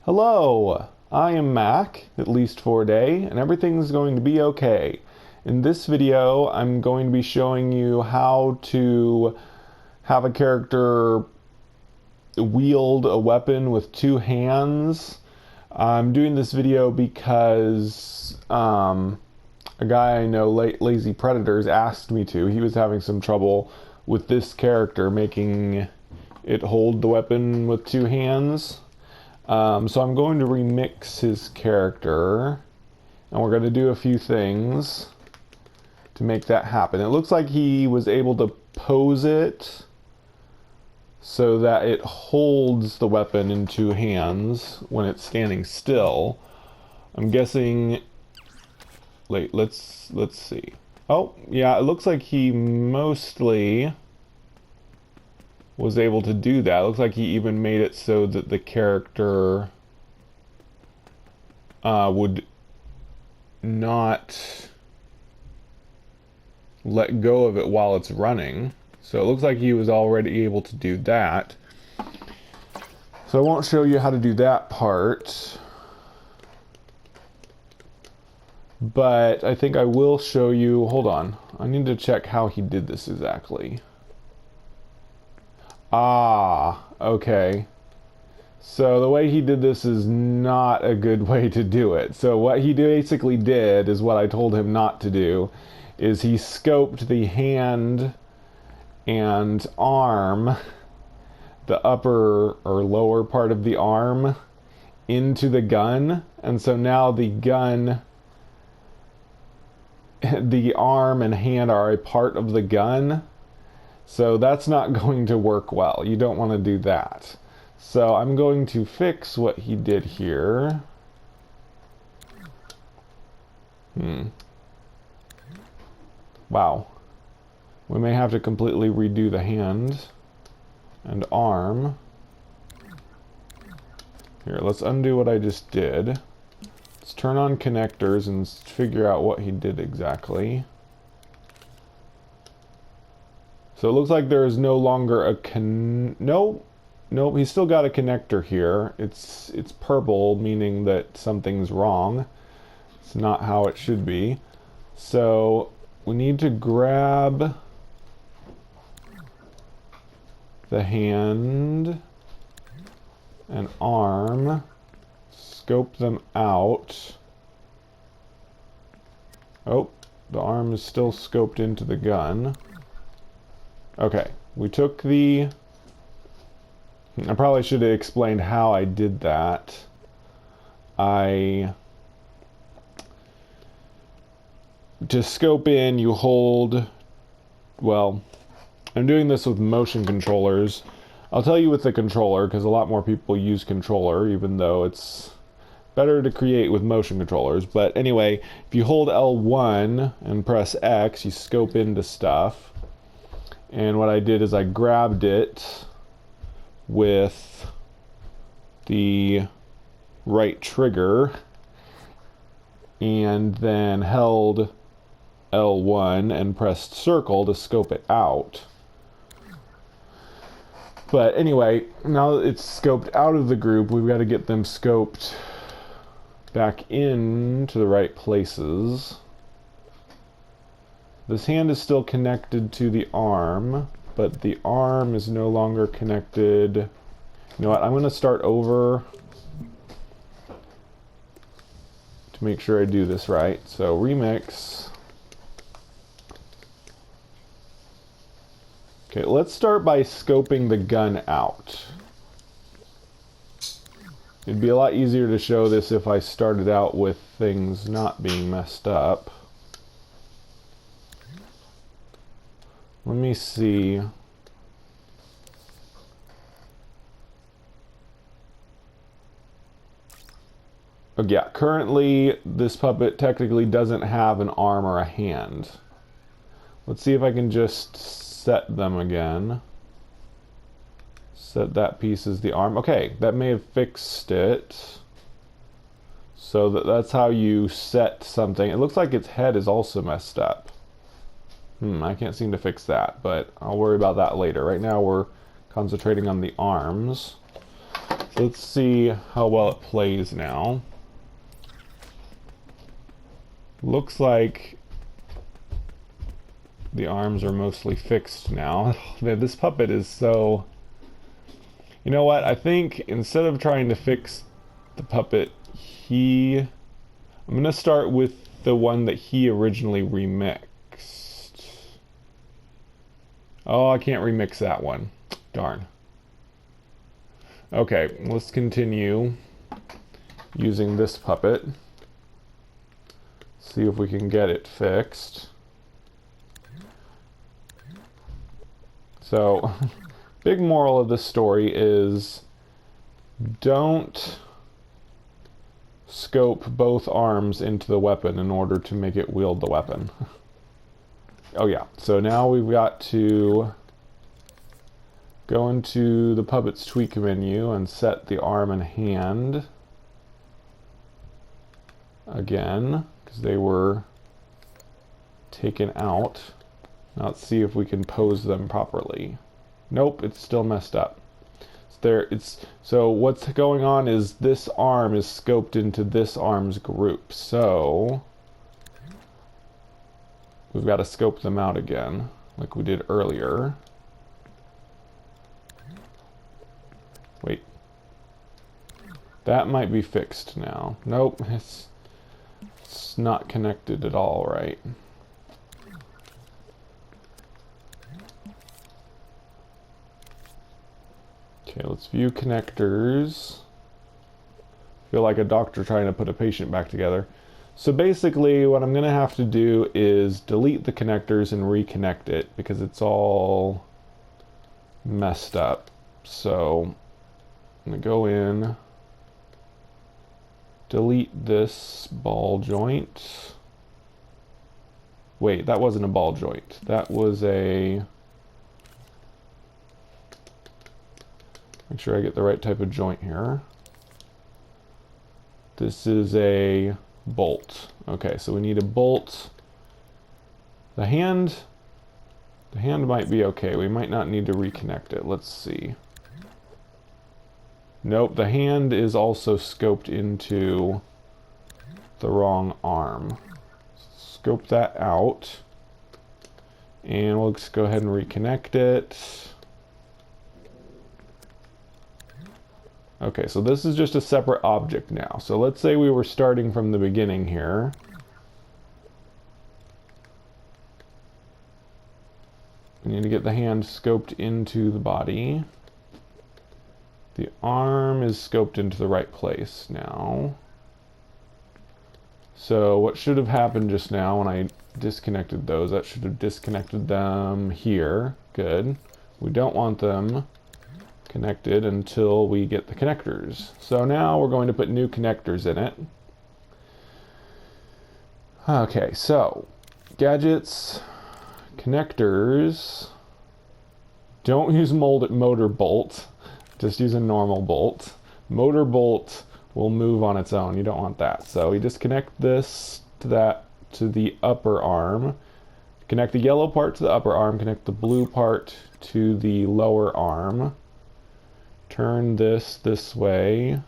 Hello, I am Mac, at least for a day, and everything's going to be okay. In this video, I'm going to be showing you how to have a character wield a weapon with two hands. I'm doing this video because a guy I know, Lazy Predators, asked me to. He was having some trouble with this character, making it hold the weapon with two hands. So I'm going to remix his character, and we're going to do a few things to make that happen. It looks like he was able to pose it so that it holds the weapon in two hands when it's standing still. I'm guessing... Wait, let's see. Oh, yeah, it looks like he mostly was able to do that. It looks like he even made it so that the character would not let go of it while it's running. So it looks like he was already able to do that. So I won't show you how to do that part, but I think I will show you. Hold on, I need to check how he did this exactly. Ah, okay. So the way he did this is not a good way to do it. So what he basically did is what I told him not to do, is he scoped the hand and arm, the upper or lower part of the arm, into the gun. And so now the gun, the arm and hand are a part of the gun. So that's not going to work well. You don't want to do that. So I'm going to fix what he did here. Wow. We may have to completely redo the hand and arm. Here, let's undo what I just did. Let's turn on connectors and figure out what he did exactly. So it looks like there is no longer a nope, he's still got a connector here. It's purple, meaning that something's wrong. It's not how it should be. So we need to grab the hand and arm, scope them out. Oh, the arm is still scoped into the gun. Okay, we took the... I probably should have explained how I did that. To scope in, you hold... Well, I'm doing this with motion controllers. I'll tell you with the controller, because a lot more people use controller, even though it's better to create with motion controllers. But anyway, if you hold L1 and press X, you scope into stuff. And what I did is I grabbed it with the right trigger and then held L1 and pressed circle to scope it out. But anyway, now that it's scoped out of the group, we've got to get them scoped back into the right places. This hand is still connected to the arm, but the arm is no longer connected. You know what? I'm going to start over to make sure I do this right. So remix. Okay, let's start by scoping the gun out. It'd be a lot easier to show this if I started out with things not being messed up. Let me see. Oh yeah, currently this puppet technically doesn't have an arm or a hand. Let's see if I can just set them again. Set that piece as the arm. Okay, that may have fixed it. So that's how you set something. It looks like its head is also messed up. I can't seem to fix that, but I'll worry about that later. Right now we're concentrating on the arms. So let's see how well it plays now. Looks like the arms are mostly fixed now. Man, this puppet is so... You know what? I think instead of trying to fix the puppet, I'm going to start with the one that he originally remixed. Oh, I can't remix that one. Darn. Okay, let's continue using this puppet. See if we can get it fixed. So, big moral of this story is don't scope both arms into the weapon in order to make it wield the weapon. Oh yeah, so now we've got to go into the puppet's tweak menu and set the arm and hand again, because they were taken out. Now let's see if we can pose them properly. Nope, it's still messed up. So what's going on is this arm is scoped into this arm's group. So we've got to scope them out again, like we did earlier. Wait. That might be fixed now. Nope, it's not connected at all, right? Okay, let's view connectors. Feel like a doctor trying to put a patient back together. So basically what I'm going to have to do is delete the connectors and reconnect it because it's all messed up. So I'm going to go in, delete this ball joint. Wait, that wasn't a ball joint. That was a... Make sure I get the right type of joint here. This is a bolt. Okay, so we need a bolt. The hand might be okay. We might not need to reconnect it. Let's see. Nope, the hand is also scoped into the wrong arm. Scope that out. And we'll just go ahead and reconnect it. Okay, so this is just a separate object now. So let's say we were starting from the beginning here. We need to get the hand scoped into the body. The arm is scoped into the right place now. So what should have happened just now when I disconnected those, that should have disconnected them here. Good. We don't want them connected until we get the connectors. So now we're going to put new connectors in it. Okay, so gadgets, connectors. Don't use motor bolt, just use a normal bolt. Motor bolt will move on its own. You don't want that. So we just connect this to the upper arm. Connect the yellow part to the upper arm, connect the blue part to the lower arm. Turn this way,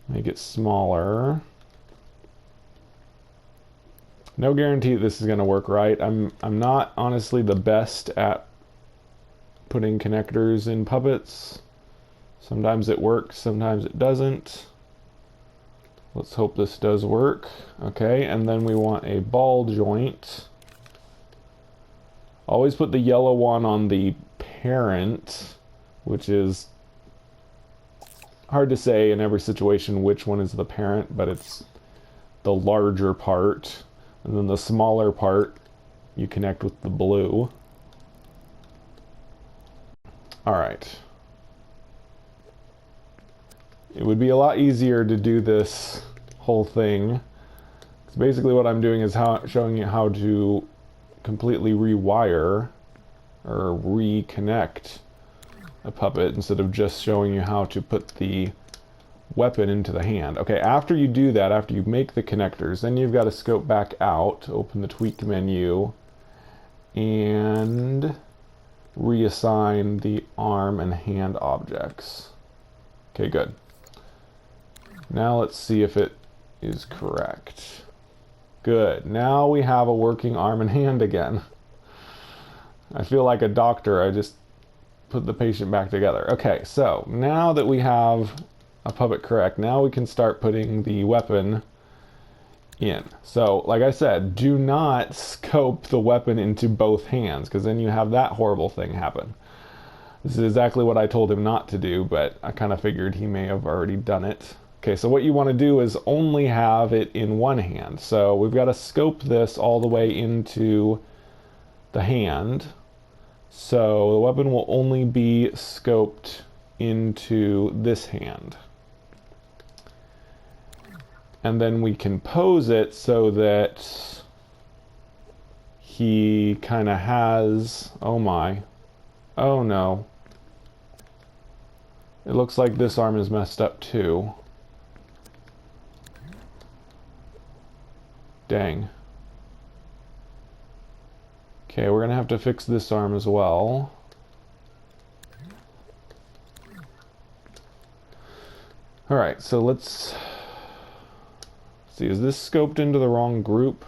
make it smaller. No guarantee this is going to work right. I'm not honestly the best at putting connectors in puppets. Sometimes it works, sometimes it doesn't. Let's hope this does work. Okay, and then we want a ball joint. Always put the yellow one on the parent, which is hard to say in every situation which one is the parent, but it's the larger part. And then the smaller part you connect with the blue. Alright. It would be a lot easier to do this whole thing. So basically what I'm doing is showing you how to completely rewire or reconnect a puppet instead of just showing you how to put the weapon into the hand. Okay, after you do that, after you make the connectors, then you've got to scope back out, open the tweak menu, and reassign the arm and hand objects. Okay, good. Now let's see if it is correct. Good. Now we have a working arm and hand again. I feel like a doctor. I just put the patient back together. Okay, so now that we have a puppet correct, now we can start putting the weapon in. So, like I said, do not scope the weapon into both hands, because then you have that horrible thing happen. This is exactly what I told him not to do, but I kind of figured he may have already done it. Okay, so what you want to do is only have it in one hand. So we've got to scope this all the way into the hand. So the weapon will only be scoped into this hand. And then we can pose it so that he kind of has, oh my, oh no. It looks like this arm is messed up too. Dang. Okay, we're gonna have to fix this arm as well. Alright, so let's see, is this scoped into the wrong group?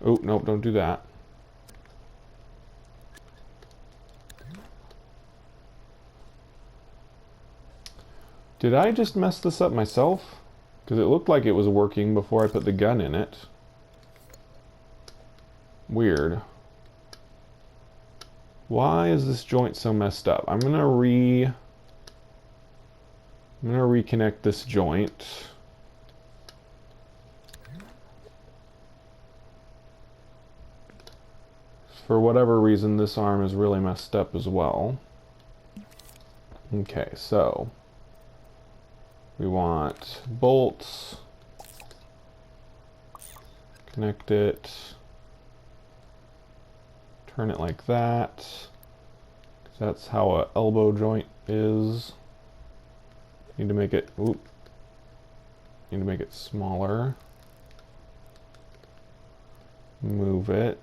Oh, nope, don't do that. Did I just mess this up myself? Because it looked like it was working before I put the gun in it. Weird. Why is this joint so messed up? I'm gonna reconnect this joint. For whatever reason, this arm is really messed up as well. Okay, so we want bolts, connect it, turn it like that. That's how an elbow joint is. Need to make it, need to make it smaller. Move it.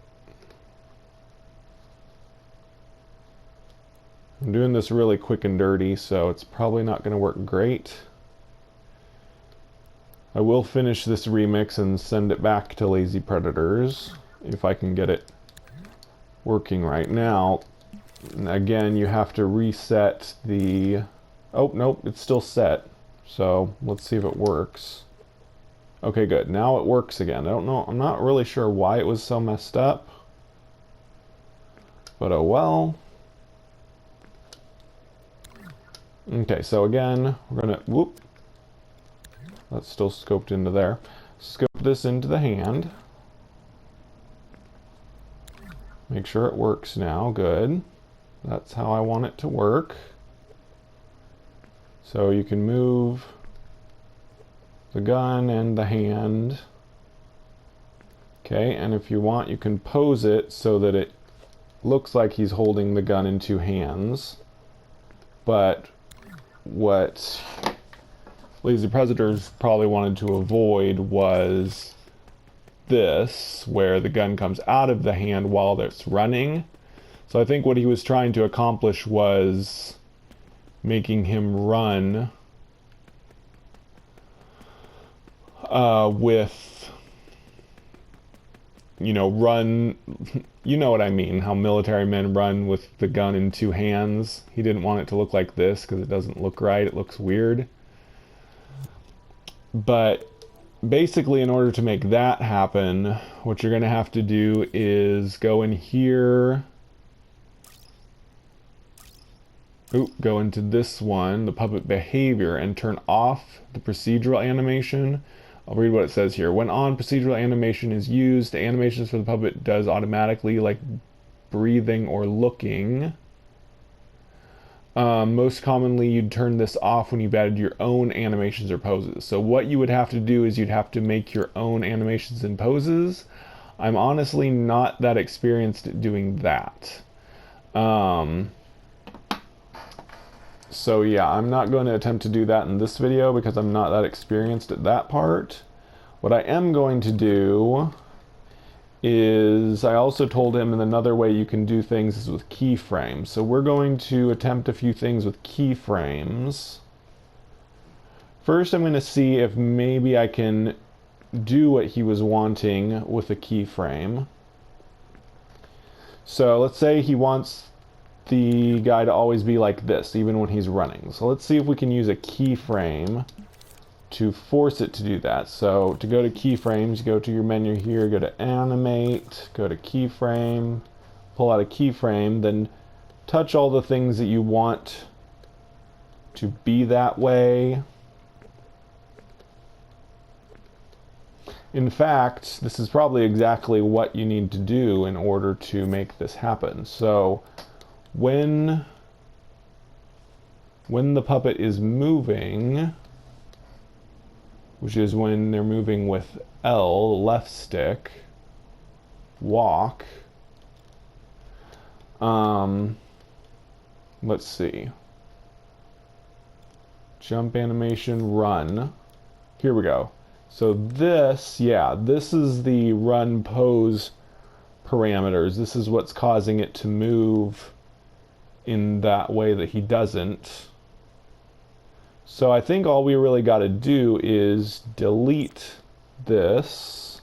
I'm doing this really quick and dirty, so it's probably not going to work great. I will finish this remix and send it back to Lazy Predators if I can get it working right now. Again, you have to reset the... Oh, nope, it's still set. So let's see if it works. Okay, good. Now it works again. I don't know. I'm not really sure why it was so messed up. But oh well. Okay, so again, we're gonna... Whoop. That's still scoped into there. Scope this into the hand. Make sure it works now. Good. That's how I want it to work. So you can move the gun and the hand. Okay, and if you want, you can pose it so that it looks like he's holding the gun in two hands. But what Lazy Predators probably wanted to avoid was this, where the gun comes out of the hand while it's running. So I think what he was trying to accomplish was making him run with, you know, run, you know what I mean, how military men run with the gun in two hands. He didn't want it to look like this because it doesn't look right, it looks weird. But basically, in order to make that happen, what you're going to have to do is go in here. Go into this one, the puppet behavior, and turn off the procedural animation. I'll read what it says here. When on, procedural animation is used. The animations for the puppet does automatically, like breathing or looking. Most commonly, you'd turn this off when you've added your own animations or poses. So what you would have to do is you'd have to make your own animations and poses. I'm honestly not that experienced at doing that. So yeah, I'm not going to attempt to do that in this video because I'm not that experienced at that part. What I am going to do is I also told him another way you can do things is with keyframes. So we're going to attempt a few things with keyframes. First, I'm going to see if maybe I can do what he was wanting with a keyframe. So let's say he wants the guy to always be like this, even when he's running. So let's see if we can use a keyframe to force it to do that. So to go to keyframes, go to your menu here, go to animate, go to keyframe, pull out a keyframe, then touch all the things that you want to be that way. In fact, this is probably exactly what you need to do in order to make this happen. So when the puppet is moving, which is when they're moving with L, left stick, walk, let's see, jump animation, run, here we go. So this, yeah, this is the run pose parameters. This is what's causing it to move in that way that he doesn't. So I think all we really got to do is delete this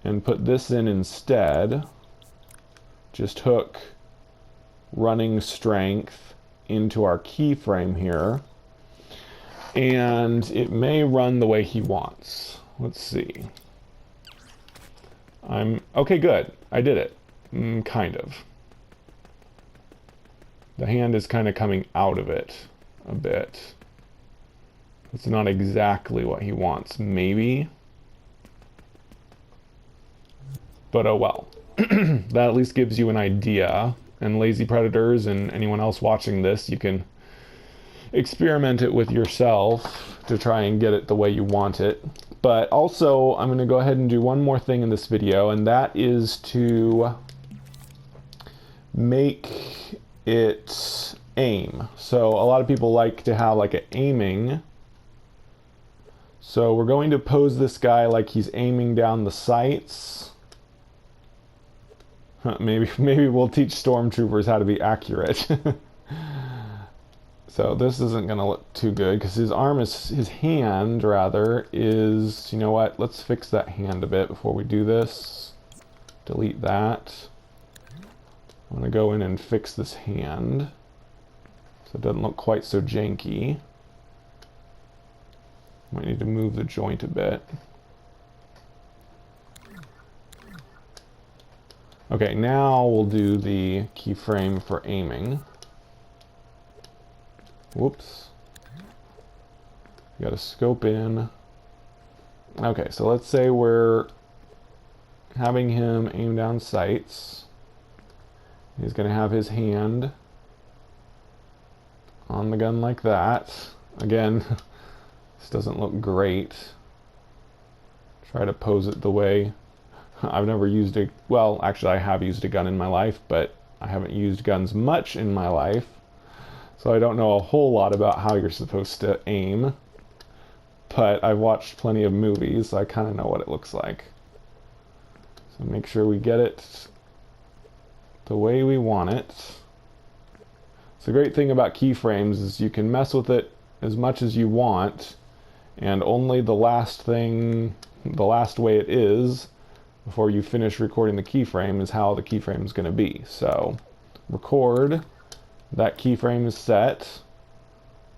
and put this in instead. Just hook running strength into our keyframe here. And it may run the way he wants. Let's see. Okay, good. I did it. Kind of. The hand is kind of coming out of it a bit. It's not exactly what he wants, maybe. But oh well. That at least gives you an idea. And lazy predators and anyone else watching this, you can experiment it with yourself to try and get it the way you want it. But also, I'm going to go ahead and do one more thing in this video, and that is to make it aim. So a lot of people like to have like an aiming. So we're going to pose this guy like he's aiming down the sights. Maybe we'll teach stormtroopers how to be accurate. So this isn't going to look too good because his hand rather is, you know what, let's fix that hand a bit before we do this. Delete that. I'm going to go in and fix this hand so it doesn't look quite so janky. Might need to move the joint a bit. Okay, now we'll do the keyframe for aiming. Whoops. You gotta scope in. Okay, so let's say we're having him aim down sights. He's gonna have his hand on the gun like that. Again, this doesn't look great. Try to pose it the way I've never used a, well, actually I have used a gun in my life, but I haven't used guns much in my life. So I don't know a whole lot about how you're supposed to aim, but I've watched plenty of movies, so I kind of know what it looks like. So make sure we get it the way we want it. So the great thing about keyframes is you can mess with it as much as you want, and only the last way it is before you finish recording the keyframe is how the keyframe is going to be. So record. That keyframe is set.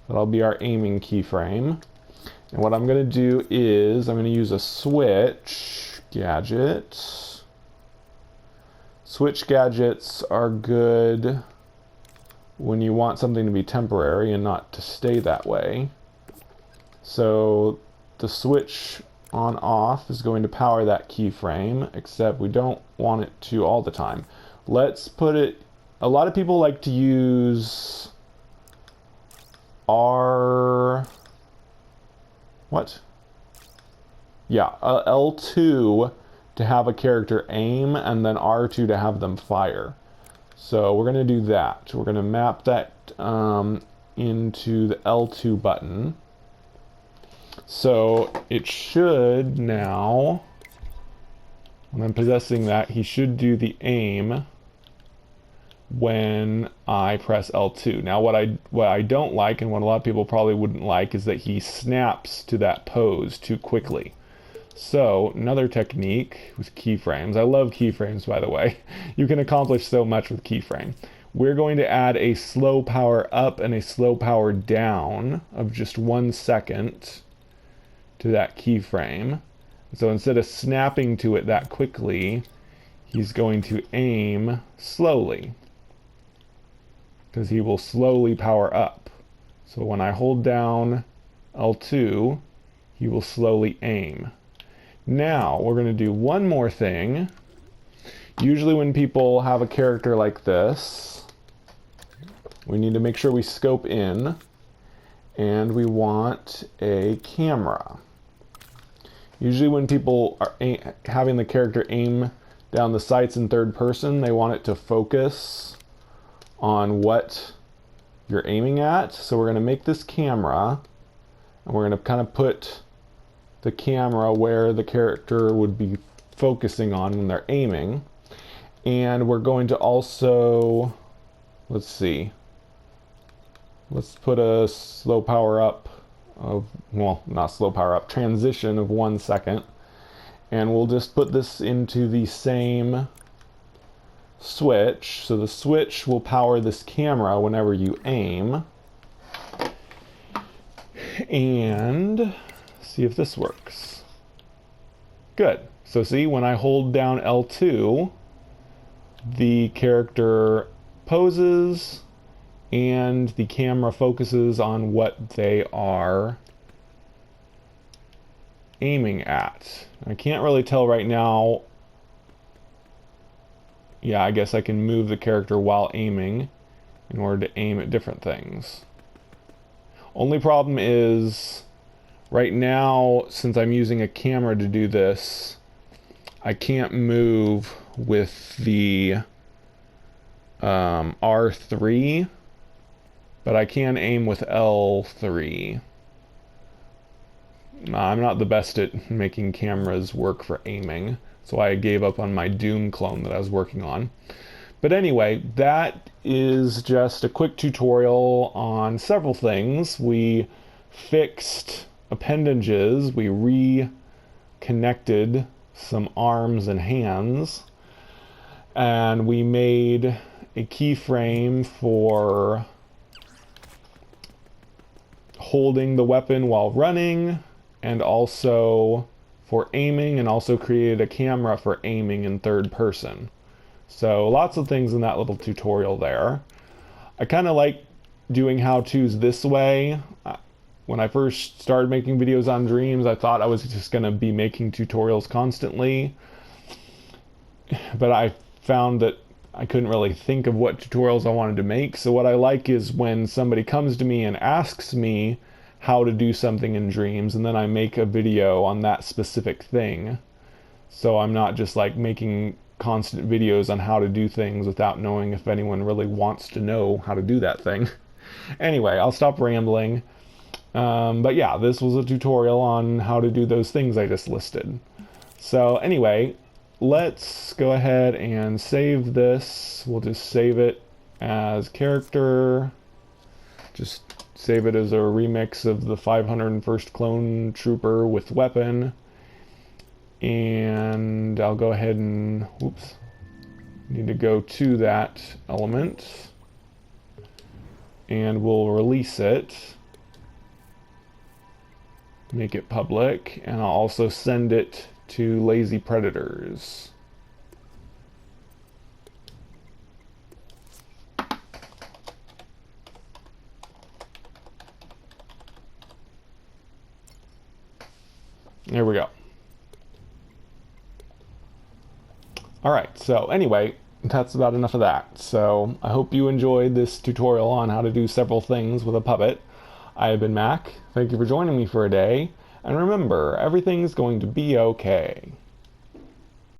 That'll be our aiming keyframe. And what I'm going to do is I'm going to use a switch gadget. Switch gadgets are good when you want something to be temporary and not to stay that way. So the switch on off is going to power that keyframe, except we don't want it to all the time. Let's put it, a lot of people like to use L2 to have a character aim, and then R2 to have them fire. So we're going to do that. We're going to map that into the L2 button. So it should now When I'm possessing that, he should do the aim when I press L2. Now what I don't like, and what a lot of people probably wouldn't like, is that he snaps to that pose too quickly. So another technique with keyframes, I love keyframes by the way, you can accomplish so much with keyframe. We're going to add a slow power up and a slow power down of just 1 second to that keyframe. So instead of snapping to it that quickly, he's going to aim slowly, because he will slowly power up. So when I hold down L2, he will slowly aim. Now we're going to do one more thing. Usually when people have a character like this, we need to make sure we scope in, and we want a camera. Usually when people are having the character aim down the sights in third person, they want it to focus on what you're aiming at. So we're going to make this camera, and we're going to kind of put the camera where the character would be focusing on when they're aiming. And we're going to also, let's see, let's put a slow power up of, well, not slow power up, transition of 1 second. And we'll just put this into the same switch. So the switch will power this camera whenever you aim. And see if this works. Good. So see, when I hold down L2, the character poses and the camera focuses on what they are aiming at. I can't really tell right now. Yeah, I guess I can move the character while aiming in order to aim at different things. Only problem is, right now, since I'm using a camera to do this, I can't move with the R3, but I can aim with L3. I'm not the best at making cameras work for aiming, so I gave up on my Doom clone that I was working on. But anyway, that is just a quick tutorial on several things. We fixed appendages, we reconnected some arms and hands, and we made a keyframe for holding the weapon while running, and also for aiming, and also created a camera for aiming in third person. So lots of things in that little tutorial there. I kind of like doing how-tos this way. When I first started making videos on Dreams, I thought I was just going to be making tutorials constantly. But I found that I couldn't really think of what tutorials I wanted to make. So what I like is when somebody comes to me and asks me how to do something in Dreams, and then I make a video on that specific thing. So I'm not just like making constant videos on how to do things without knowing if anyone really wants to know how to do that thing. Anyway, I'll stop rambling. But yeah, this was a tutorial on how to do those things I just listed. So anyway, let's go ahead and save this. We'll just save it as character. Just save it as a remix of the 501st Clone Trooper with weapon. And I'll go ahead and, whoops, need to go to that element. And we'll release it. Make it public, and I'll also send it to Lazy Predators. There we go. Alright, so anyway, that's about enough of that. So I hope you enjoyed this tutorial on how to do several things with a puppet. I have been Mac. Thank you for joining me for a day. And remember, everything's going to be okay.